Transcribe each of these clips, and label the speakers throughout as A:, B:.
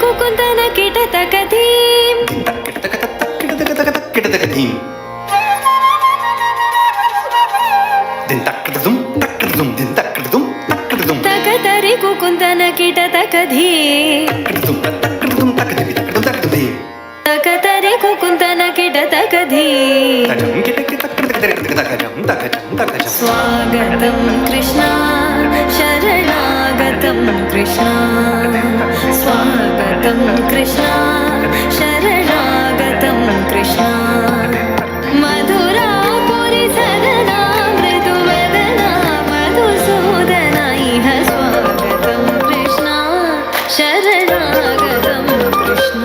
A: ಕುಕುಂದನ ಕಿಟತಕಧೀಂ
B: ಕಿಟತಕಧೀಂ
A: ತಕತರಿ ಕುಕುಂದನ ಕಿಟತಕಧೀಂ ತಕತರಿ ಕುಕುಂದನ ಕಿಟತಕಧೀಂ ಸ್ವಾಗತಂ ಕೃಷ್ಣ ಶರಣಾಗತಂ ಕೃಷ್ಣ ಸ್ವಾಗತಂ ಕೃಷ್ಣ ಶರಣಾಗತಂ ಕೃಷ್ಣ ಮಧುರಾಪುರಿ ಸದನ ಮೃದುವದನ ಮಧುಸೂದನ ಇಹ ಸ್ವಾಗತಂ ಕೃಷ್ಣ ಶರಣಾಗತಂ ಕೃಷ್ಣ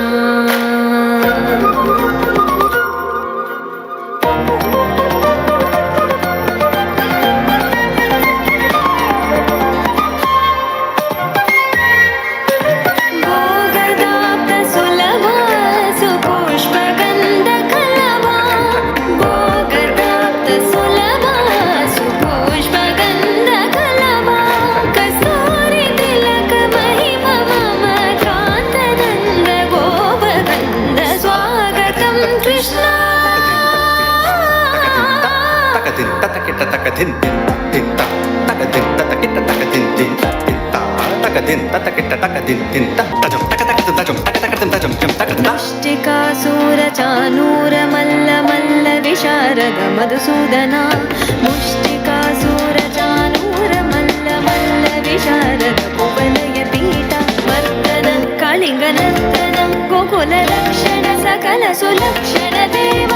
A: ಮುಷ್ಟಿಕಾಸೂರ ಚಾನೂರ ಮಲ್ಲ ಮಲ್ಲ ವಿಶಾರದ ಮಧುಸೂದನ ಮುಷ್ಟಿಕಾಸೂರ ಚಾನೂರ ಮಲ್ಲ ಮಲ್ಲ ವಿಶಾರದ ಕುವಲಯ ಪೀಠ ಮರ್ದನ ಕಳಿಂಗ ನರ್ತನ ಗೋಕುಲ ರಕ್ಷಣ ಸಕಲ ಸುಲಕ್ಷಣ ದೇವ